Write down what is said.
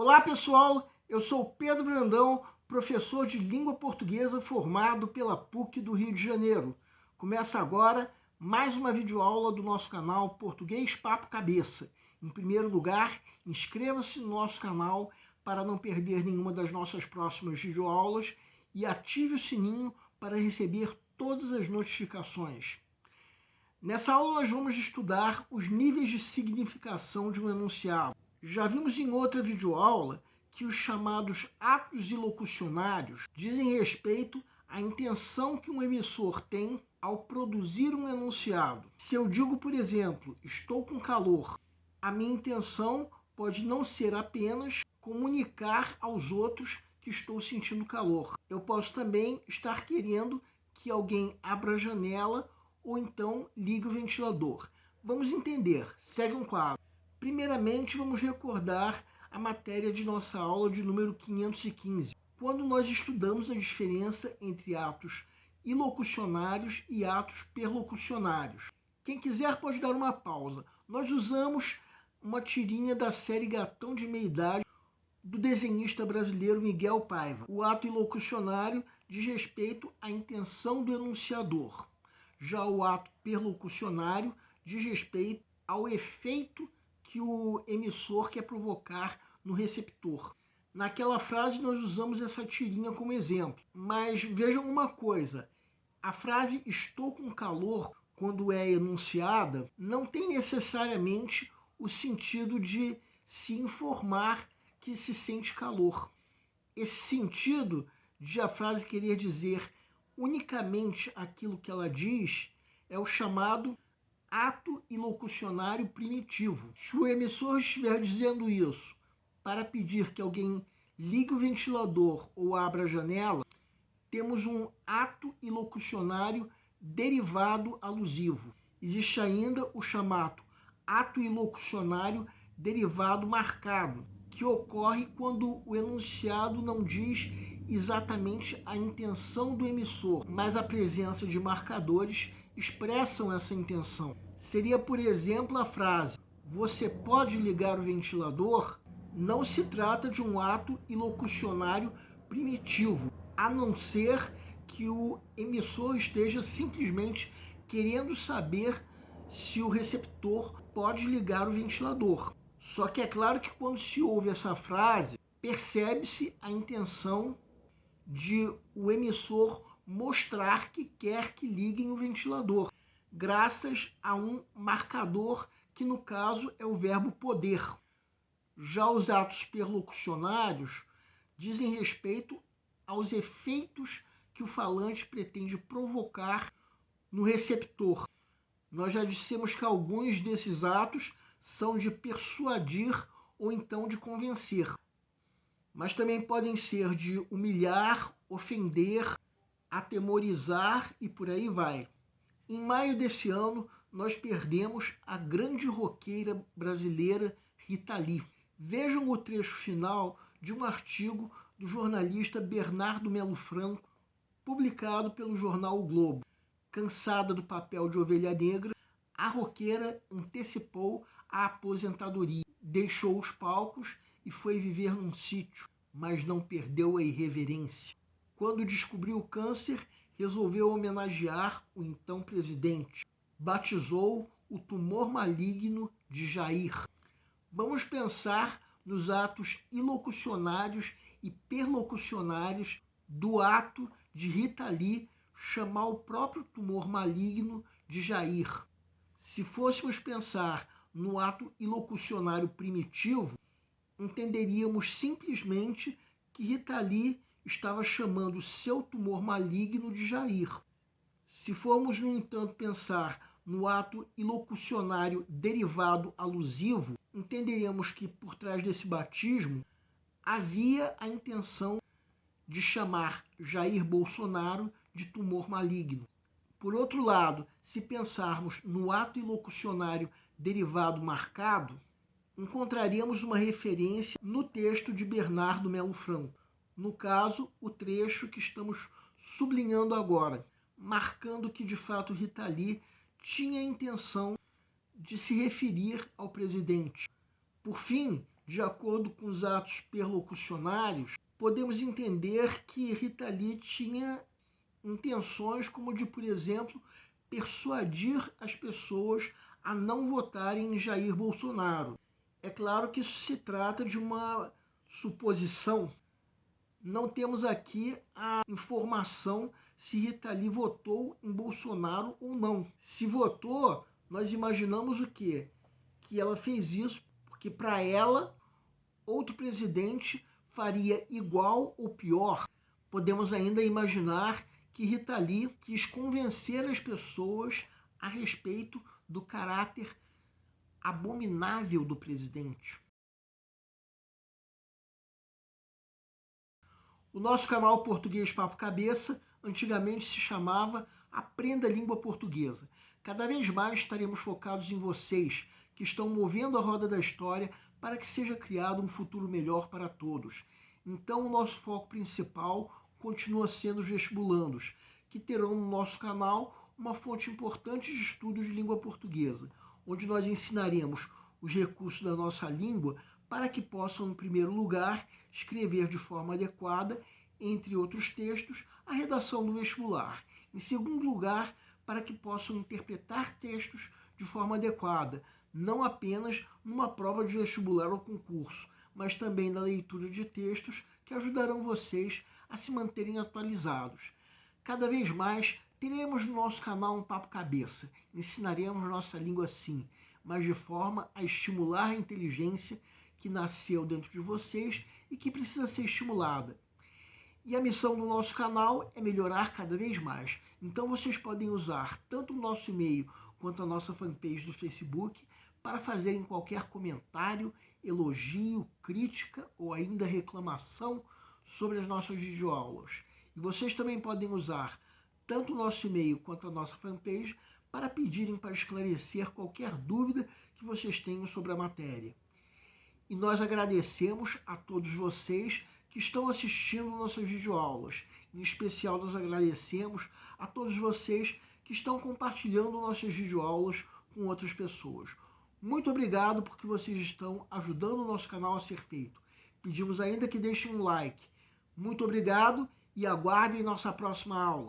Olá pessoal, eu sou Pedro Brandão, professor de língua portuguesa formado pela PUC do Rio de Janeiro. Começa agora mais uma videoaula do nosso canal Português Papo Cabeça. Em primeiro lugar, inscreva-se no nosso canal para não perder nenhuma das nossas próximas videoaulas e ative o sininho para receber todas as notificações. Nessa aula nós vamos estudar os níveis de significação de um enunciado. Já vimos em outra videoaula que os chamados atos ilocucionários dizem respeito à intenção que um emissor tem ao produzir um enunciado. Se eu digo, por exemplo, estou com calor, a minha intenção pode não ser apenas comunicar aos outros que estou sentindo calor. Eu posso também estar querendo que alguém abra a janela ou então ligue o ventilador. Vamos entender. Segue um quadro. Primeiramente, vamos recordar a matéria de nossa aula de número 515, quando nós estudamos a diferença entre atos ilocucionários e atos perlocucionários. Quem quiser pode dar uma pausa. Nós usamos uma tirinha da série Gatão de Meia-Idade do desenhista brasileiro Miguel Paiva. O ato ilocucionário diz respeito à intenção do enunciador. Já o ato perlocucionário diz respeito ao efeito que o emissor quer provocar no receptor. Naquela frase nós usamos essa tirinha como exemplo, mas vejam uma coisa, a frase estou com calor, quando é enunciada, não tem necessariamente o sentido de se informar que se sente calor. Esse sentido de a frase querer dizer unicamente aquilo que ela diz é o chamado ato ilocucionário primitivo. Se o emissor estiver dizendo isso para pedir que alguém ligue o ventilador ou abra a janela, temos um ato ilocucionário derivado alusivo. Existe ainda o chamado ato ilocucionário derivado marcado, que ocorre quando o enunciado não diz exatamente a intenção do emissor, mas a presença de marcadores expressam essa intenção. Seria, por exemplo, a frase "Você pode ligar o ventilador?" Não se trata de um ato ilocucionário primitivo, a não ser que o emissor esteja simplesmente querendo saber se o receptor pode ligar o ventilador. Só que é claro que quando se ouve essa frase, percebe-se a intenção de o emissor mostrar que quer que liguem o ventilador, graças a um marcador que no caso é o verbo poder. Já os atos perlocucionários dizem respeito aos efeitos que o falante pretende provocar no receptor. Nós já dissemos que alguns desses atos são de persuadir ou então de convencer, mas também podem ser de humilhar, ofender, atemorizar e por aí vai. Em maio desse ano, nós perdemos a grande roqueira brasileira Rita Lee. Vejam o trecho final de um artigo do jornalista Bernardo Melo Franco, publicado pelo jornal O Globo. Cansada do papel de ovelha negra, a roqueira antecipou a aposentadoria, deixou os palcos e foi viver num sítio, mas não perdeu a irreverência. Quando descobriu o câncer, resolveu homenagear o então presidente. Batizou o tumor maligno de Jair. Vamos pensar nos atos ilocucionários e perlocucionários do ato de Rita Lee chamar o próprio tumor maligno de Jair. Se fôssemos pensar no ato ilocucionário primitivo, entenderíamos simplesmente que Rita Lee estava chamando seu tumor maligno de Jair. Se formos, no entanto, pensar no ato ilocucionário derivado alusivo, entenderemos que por trás desse batismo havia a intenção de chamar Jair Bolsonaro de tumor maligno. Por outro lado, se pensarmos no ato ilocucionário derivado marcado, encontraremos uma referência no texto de Bernardo Melo Franco. No caso, o trecho que estamos sublinhando agora, marcando que de fato Rita Lee tinha a intenção de se referir ao presidente. Por fim, De acordo com os atos perlocucionários, podemos entender que Rita Lee tinha intenções como de, por exemplo, persuadir as pessoas a não votarem em Jair Bolsonaro. É claro que isso se trata de uma suposição. Não temos aqui a informação se Rita Lee votou em Bolsonaro ou não. Se votou, nós imaginamos o quê? Que ela fez isso porque para ela outro presidente faria igual ou pior. Podemos ainda imaginar que Rita Lee quis convencer as pessoas a respeito do caráter abominável do presidente. O nosso canal Português Papo Cabeça antigamente se chamava Aprenda a Língua Portuguesa. Cada vez mais estaremos focados em vocês, que estão movendo a roda da história para que seja criado um futuro melhor para todos. Então, o nosso foco principal continua sendo os vestibulandos, que terão no nosso canal uma fonte importante de estudos de língua portuguesa, onde nós ensinaremos os recursos da nossa língua para que possam, em primeiro lugar, escrever de forma adequada, entre outros textos, a redação do vestibular. Em segundo lugar, para que possam interpretar textos de forma adequada, não apenas numa prova de vestibular ou concurso, mas também na leitura de textos que ajudarão vocês a se manterem atualizados. Cada vez mais teremos no nosso canal um Papo Cabeça. Ensinaremos nossa língua sim, mas de forma a estimular a inteligência que nasceu dentro de vocês e que precisa ser estimulada. E a missão do nosso canal é melhorar cada vez mais. Então vocês podem usar tanto o nosso e-mail quanto a nossa fanpage do Facebook para fazerem qualquer comentário, elogio, crítica ou ainda reclamação sobre as nossas videoaulas. E vocês também podem usar tanto o nosso e-mail quanto a nossa fanpage para pedirem para esclarecer qualquer dúvida que vocês tenham sobre a matéria. E nós agradecemos a todos vocês que estão assistindo nossas videoaulas. Em especial, nós agradecemos a todos vocês que estão compartilhando nossas videoaulas com outras pessoas. Muito obrigado porque vocês estão ajudando o nosso canal a ser feito. Pedimos ainda que deixem um like. Muito obrigado e aguardem nossa próxima aula.